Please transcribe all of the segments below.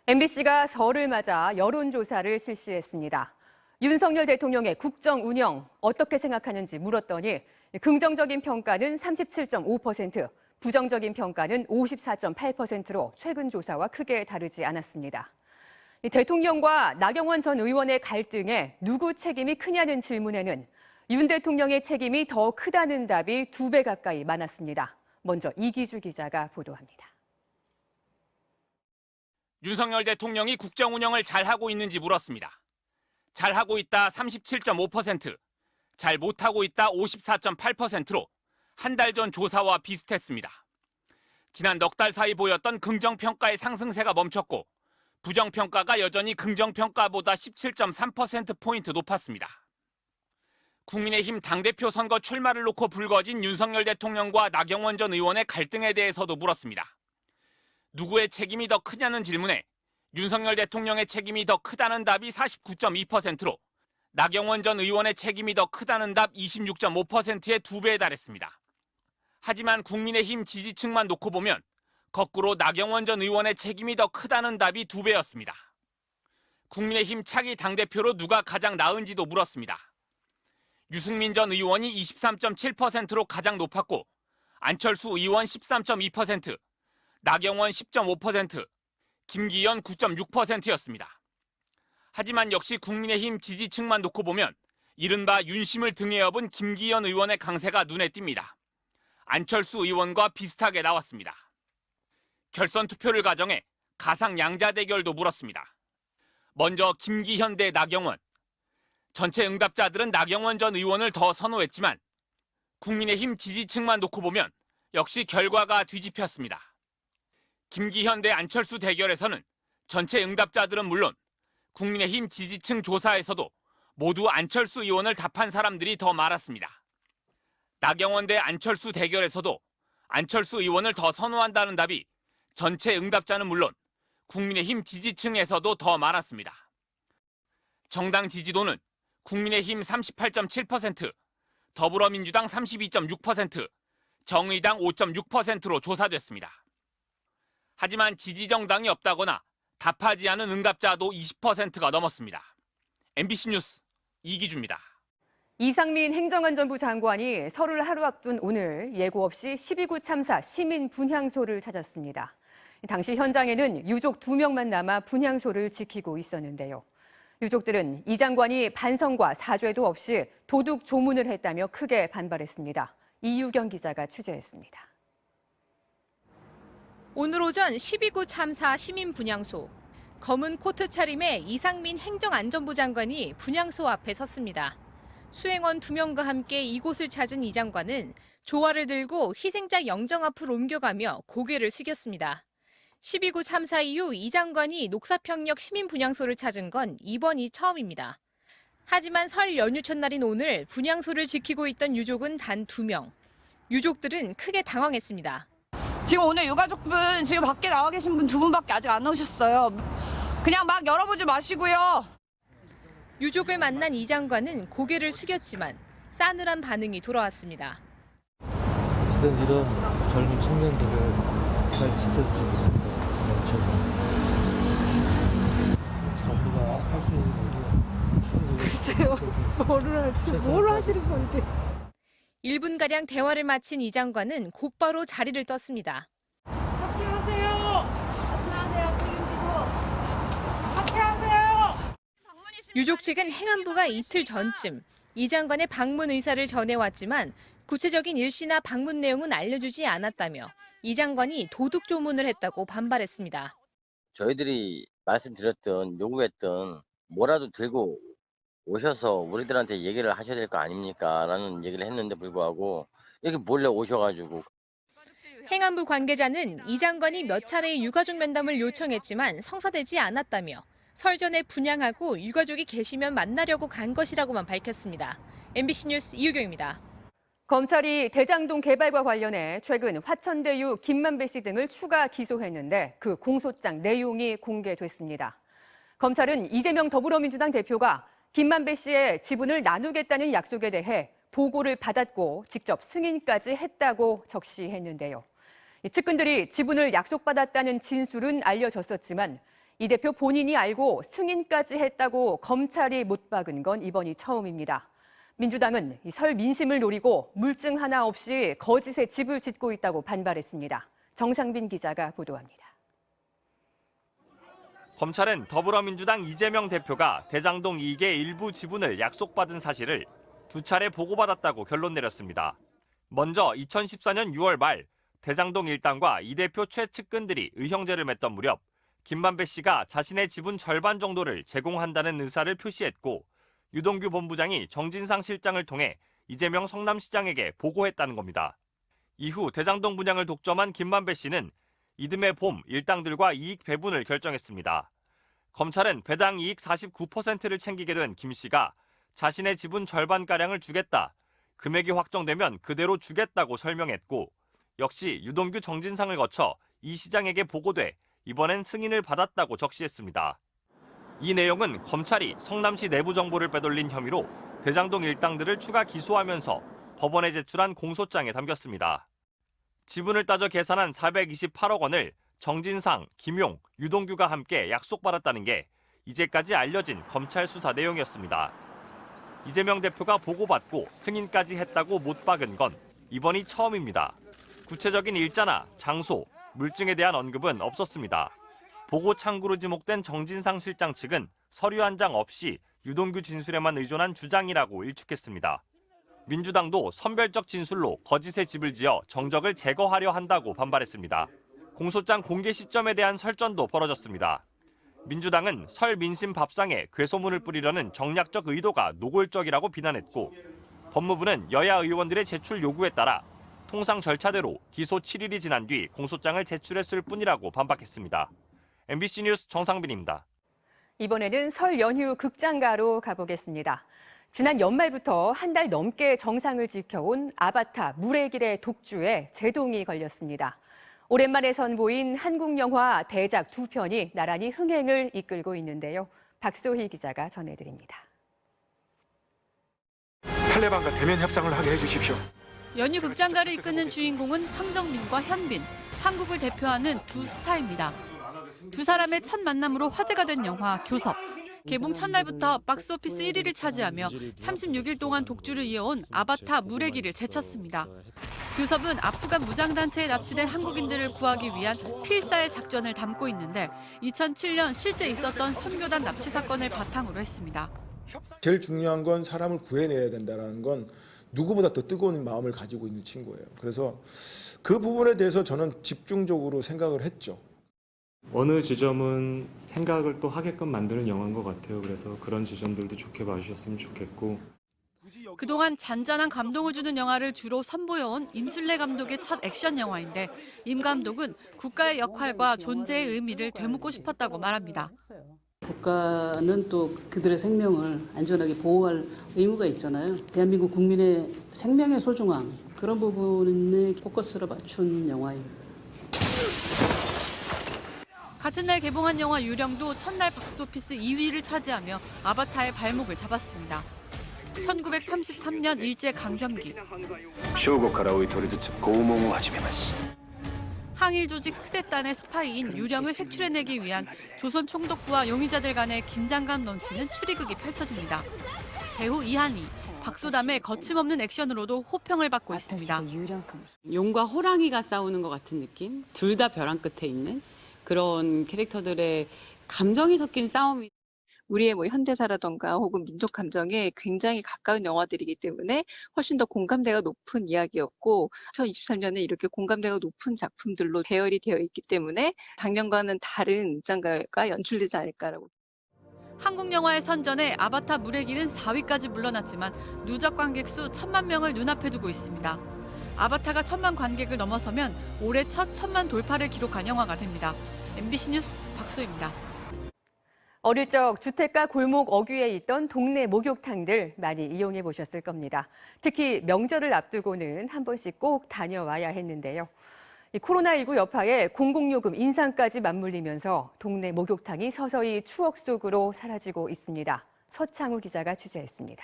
MBC가 설을 맞아 여론조사를 실시했습니다. 윤석열 대통령의 국정 운영 어떻게 생각하는지 물었더니 긍정적인 평가는 37.5%, 부정적인 평가는 54.8%로 최근 조사와 크게 다르지 않았습니다. 대통령과 나경원 전 의원의 갈등에 누구 책임이 크냐는 질문에는 윤 대통령의 책임이 더 크다는 답이 2배 가까이 많았습니다. 먼저 이기주 기자가 보도합니다. 윤석열 대통령이 국정 운영을 잘하고 있는지 물었습니다. 잘하고 있다 37.5%, 잘 못하고 있다 54.8%로 한 달 전 조사와 비슷했습니다. 지난 넉 달 사이 보였던 긍정평가의 상승세가 멈췄고 부정평가가 여전히 긍정평가보다 17.3%포인트 높았습니다. 국민의힘 당대표 선거 출마를 놓고 불거진 윤석열 대통령과 나경원 전 의원의 갈등에 대해서도 물었습니다. 누구의 책임이 더 크냐는 질문에 윤석열 대통령의 책임이 더 크다는 답이 49.2%로 나경원 전 의원의 책임이 더 크다는 답 26.5%의 2배에 달했습니다. 하지만 국민의힘 지지층만 놓고 보면 거꾸로 나경원 전 의원의 책임이 더 크다는 답이 2배였습니다. 국민의힘 차기 당대표로 누가 가장 나은지도 물었습니다. 유승민 전 의원이 23.7%로 가장 높았고 안철수 의원 13.2%, 나경원 10.5%, 김기현 9.6%였습니다. 하지만 역시 국민의힘 지지층만 놓고 보면 이른바 윤심을 등에 업은 김기현 의원의 강세가 눈에 띕니다. 안철수 의원과 비슷하게 나왔습니다. 결선 투표를 가정해 가상 양자 대결도 물었습니다. 먼저 김기현 대 나경원. 전체 응답자들은 나경원 전 의원을 더 선호했지만 국민의힘 지지층만 놓고 보면 역시 결과가 뒤집혔습니다. 김기현 대 안철수 대결에서는 전체 응답자들은 물론 국민의힘 지지층 조사에서도 모두 안철수 의원을 답한 사람들이 더 많았습니다. 나경원 대 안철수 대결에서도 안철수 의원을 더 선호한다는 답이 전체 응답자는 물론 국민의힘 지지층에서도 더 많았습니다. 정당 지지도는 국민의힘 38.7%, 더불어민주당 32.6%, 정의당 5.6%로 조사됐습니다. 하지만 지지정당이 없다거나 답하지 않은 응답자도 20%가 넘었습니다. MBC 뉴스 이기주입니다. 이상민 행정안전부 장관이 설을 하루 앞둔 오늘 예고 없이 12구 참사 시민 분향소를 찾았습니다. 당시 현장에는 유족 2명만 남아 분향소를 지키고 있었는데요. 유족들은 이 장관이 반성과 사죄도 없이 도둑 조문을 했다며 크게 반발했습니다. 이유경 기자가 취재했습니다. 오늘 오전 12구 참사 시민 분향소. 검은 코트 차림의 이상민 행정안전부 장관이 분향소 앞에 섰습니다. 수행원 2명과 함께 이곳을 찾은 이 장관은 조화를 들고 희생자 영정 앞으로 옮겨가며 고개를 숙였습니다. 12구 참사 이후 이 장관이 녹사평역 시민 분향소를 찾은 건 이번이 처음입니다. 하지만 설 연휴 첫날인 오늘 분향소를 지키고 있던 유족은 단 2명. 유족들은 크게 당황했습니다. 지금 오늘 유가족분 지금 밖에 나와 계신 분 2분밖에 아직 안 나오셨어요. 그냥 막 열어보지 마시고요. 유족을 만난 이 장관은 고개를 숙였지만 싸늘한 반응이 돌아왔습니다. 어쨌든 이런 젊은 청년들을 잘 지켜주고 정부가 할 수 있는 일을 글쎄요. 뭘 하시는 건데. 1분가량 대화를 마친 이 장관은 곧바로 자리를 떴습니다. 사퇴하세요. 사퇴하세요. 책임지고. 사퇴하세요. 유족 측은 행안부가 이틀 전쯤 이 장관의 방문 의사를 전해왔지만 구체적인 일시나 방문 내용은 알려주지 않았다며 이 장관이 도둑 조문을 했다고 반발했습니다. 저희들이 말씀드렸던 요구했던 뭐라도 들고 오셔서 우리들한테 얘기를 하셔야 될 거 아닙니까? 라는 얘기를 했는데 불구하고 이렇게 몰래 오셔가지고. 행안부 관계자는 이 장관이 몇 차례 유가족 면담을 요청했지만 성사되지 않았다며 설 전에 분향하고 유가족이 계시면 만나려고 간 것이라고만 밝혔습니다. MBC 뉴스 이유경입니다. 검찰이 대장동 개발과 관련해 최근 화천대유 김만배 씨 등을 추가 기소했는데 그 공소장 내용이 공개됐습니다. 검찰은 이재명 더불어민주당 대표가 김만배 씨의 지분을 나누겠다는 약속에 대해 보고를 받았고 직접 승인까지 했다고 적시했는데요. 측근들이 지분을 약속받았다는 진술은 알려졌었지만 이 대표 본인이 알고 승인까지 했다고 검찰이 못 박은 건 이번이 처음입니다. 민주당은 설 민심을 노리고 물증 하나 없이 거짓의 집을 짓고 있다고 반발했습니다. 정상빈 기자가 보도합니다. 검찰은 더불어민주당 이재명 대표가 대장동 2개 일부 지분을 약속받은 사실을 두 차례 보고받았다고 결론 내렸습니다. 먼저 2014년 6월 말 대장동 일당과 이 대표 최측근들이 의형제를 맺던 무렵 김만배 씨가 자신의 지분 절반 정도를 제공한다는 의사를 표시했고 유동규 본부장이 정진상 실장을 통해 이재명 성남시장에게 보고했다는 겁니다. 이후 대장동 분양을 독점한 김만배 씨는 이듬해 봄 일당들과 이익 배분을 결정했습니다. 검찰은 배당 이익 49%를 챙기게 된 김 씨가 자신의 지분 절반가량을 주겠다, 금액이 확정되면 그대로 주겠다고 설명했고 역시 유동규 정진상을 거쳐 이 시장에게 보고돼 이번엔 승인을 받았다고 적시했습니다. 이 내용은 검찰이 성남시 내부 정보를 빼돌린 혐의로 대장동 일당들을 추가 기소하면서 법원에 제출한 공소장에 담겼습니다. 지분을 따져 계산한 428억 원을 정진상, 김용, 유동규가 함께 약속받았다는 게 이제까지 알려진 검찰 수사 내용이었습니다. 이재명 대표가 보고받고 승인까지 했다고 못 박은 건 이번이 처음입니다. 구체적인 일자나 장소, 물증에 대한 언급은 없었습니다. 보고 창구로 지목된 정진상 실장 측은 서류 한 장 없이 유동규 진술에만 의존한 주장이라고 일축했습니다. 민주당도 선별적 진술로 거짓의 집을 지어 정적을 제거하려 한다고 반발했습니다. 공소장 공개 시점에 대한 설전도 벌어졌습니다. 민주당은 설 민심 밥상에 괴소문을 뿌리려는 정략적 의도가 노골적이라고 비난했고 법무부는 여야 의원들의 제출 요구에 따라 통상 절차대로 기소 7일이 지난 뒤 공소장을 제출했을 뿐이라고 반박했습니다. MBC 뉴스 정상빈입니다. 이번에는 설 연휴 극장가로 가보겠습니다. 지난 연말부터 한 달 넘게 정상을 지켜온 아바타 물의 길의 독주에 제동이 걸렸습니다. 오랜만에 선보인 한국 영화 대작 두 편이 나란히 흥행을 이끌고 있는데요. 박소희 기자가 전해드립니다. 탈레반과 대면 협상을 하게 해주십시오. 연휴 극장가를 이끄는 주인공은 황정민과 현빈, 한국을 대표하는 두 스타입니다. 두 사람의 첫 만남으로 화제가 된 영화 교섭. 개봉 첫날부터 박스오피스 1위를 차지하며 36일 동안 독주를 이어온 아바타 물의 길을 제쳤습니다. 교섭은 아프간 무장단체에 납치된 한국인들을 구하기 위한 필사의 작전을 담고 있는데 2007년 실제 있었던 선교단 납치 사건을 바탕으로 했습니다. 제일 중요한 건 사람을 구해내야 된다는 건 누구보다 더 뜨거운 마음을 가지고 있는 친구예요. 그래서 그 부분에 대해서 저는 집중적으로 생각을 했죠. 어느 지점은 생각을 또 하게끔 만드는 영화인 것 같아요. 그래서 그런 지점들도 좋게 봐주셨으면 좋겠고. 그동안 잔잔한 감동을 주는 영화를 주로 선보여온 임술래 감독의 첫 액션 영화인데 임 감독은 국가의 역할과 존재의 의미를 되묻고 싶었다고 말합니다. 국가는 또 그들의 생명을 안전하게 보호할 의무가 있잖아요. 대한민국 국민의 생명의 소중함, 그런 부분에 포커스를 맞춘 영화입니다. 같은 날 개봉한 영화 유령도 첫날 박스오피스 2위를 차지하며 아바타의 발목을 잡았습니다. 1933년 일제강점기. 항일 조직 흑세단의 스파이인 유령을 색출해내기 위한 조선 총독부와 용의자들 간의 긴장감 넘치는 추리극이 펼쳐집니다. 배우 이한이, 박소담의 거침없는 액션으로도 호평을 받고 있습니다. 용과 호랑이가 싸우는 것 같은 느낌? 둘 다 벼랑 끝에 있는 그런 캐릭터들의 감정이 섞인 싸움이. 우리의 현대사라던가 혹은 민족 감정에 굉장히 가까운 영화들이기 때문에 훨씬 더 공감대가 높은 이야기였고 2023년에 이렇게 공감대가 높은 작품들로 배열이 되어 있기 때문에 작년과는 다른 극장가가 연출되지 않을까라고. 한국 영화의 선전에 아바타 물의 길은 4위까지 물러났지만 누적 관객 수 1,000만 명을 눈앞에 두고 있습니다. 아바타가 1,000만 관객을 넘어서면 올해 첫 1,000만 돌파를 기록한 영화가 됩니다. MBC 뉴스 박소희입니다. 어릴 적 주택가 골목 어귀에 있던 동네 목욕탕들 많이 이용해 보셨을 겁니다. 특히 명절을 앞두고는 한 번씩 꼭 다녀와야 했는데요. 이 코로나19 여파에 공공요금 인상까지 맞물리면서 동네 목욕탕이 서서히 추억 속으로 사라지고 있습니다. 서창우 기자가 취재했습니다.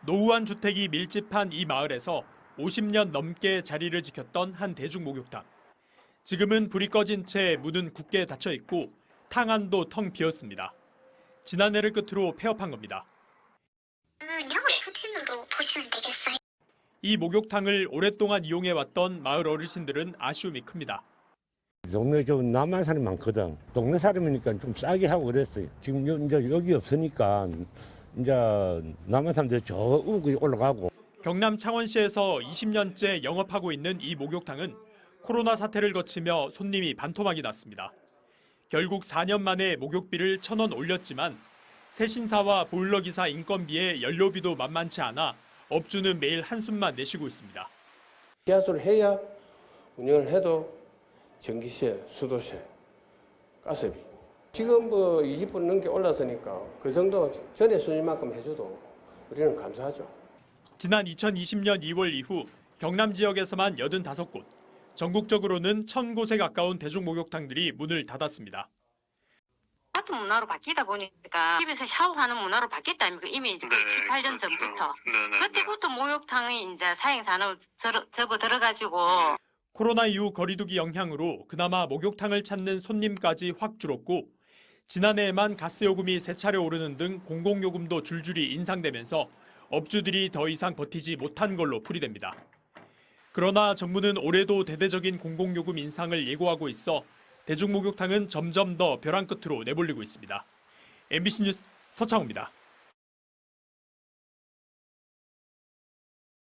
노후한 주택이 밀집한 이 마을에서 50년 넘게 자리를 지켰던 한 대중목욕탕. 지금은 불이 꺼진 채 문은 굳게 닫혀 있고 탕 안도 텅 비었습니다. 지난해를 끝으로 폐업한 겁니다. 보시면 되겠어요. 이 목욕탕을 오랫동안 이용해왔던 마을 어르신들은 아쉬움이 큽니다. 동네 좀 남한 사람이 많거든. 동네 사람이니까 좀 싸게 하고 그랬어요. 지금 이제 여기 없으니까 이제 남한 사람들 저 우기 올라가고. 경남 창원시에서 20년째 영업하고 있는 이 목욕탕은 코로나 사태를 거치며 손님이 반토막이 났습니다. 결국 4년 만에 목욕비를 1,000원 올렸지만 세신사와 보일러기사 인건비에 연료비도 만만치 않아 업주는 매일 한숨만 내쉬고 있습니다. 기하수를 해야 운영을 해도 전기세, 수도세, 가스비. 지금 20% 넘게 올랐으니까 그 정도 전에 수준만큼 해줘도 우리는 감사하죠. 지난 2020년 2월 이후 경남 지역에서만 85곳, 전국적으로는 1,000곳에 가까운 대중목욕탕들이 문을 닫았습니다. 같은 문화로 바뀌다 보니까 집에서 샤워하는 문화로 바뀌었다 아닙니까? 이미 이제 18년 전부터. 그때부터 목욕탕이 이제 사행산으로 접어 들어가지고. 코로나 이후 거리두기 영향으로 그나마 목욕탕을 찾는 손님까지 확 줄었고 지난해에만 가스요금이 3차례 오르는 등 공공요금도 줄줄이 인상되면서 업주들이 더 이상 버티지 못한 걸로 풀이됩니다. 그러나 정부는 올해도 대대적인 공공요금 인상을 예고하고 있어 대중목욕탕은 점점 더 벼랑 끝으로 내몰리고 있습니다. MBC 뉴스 서창호입니다.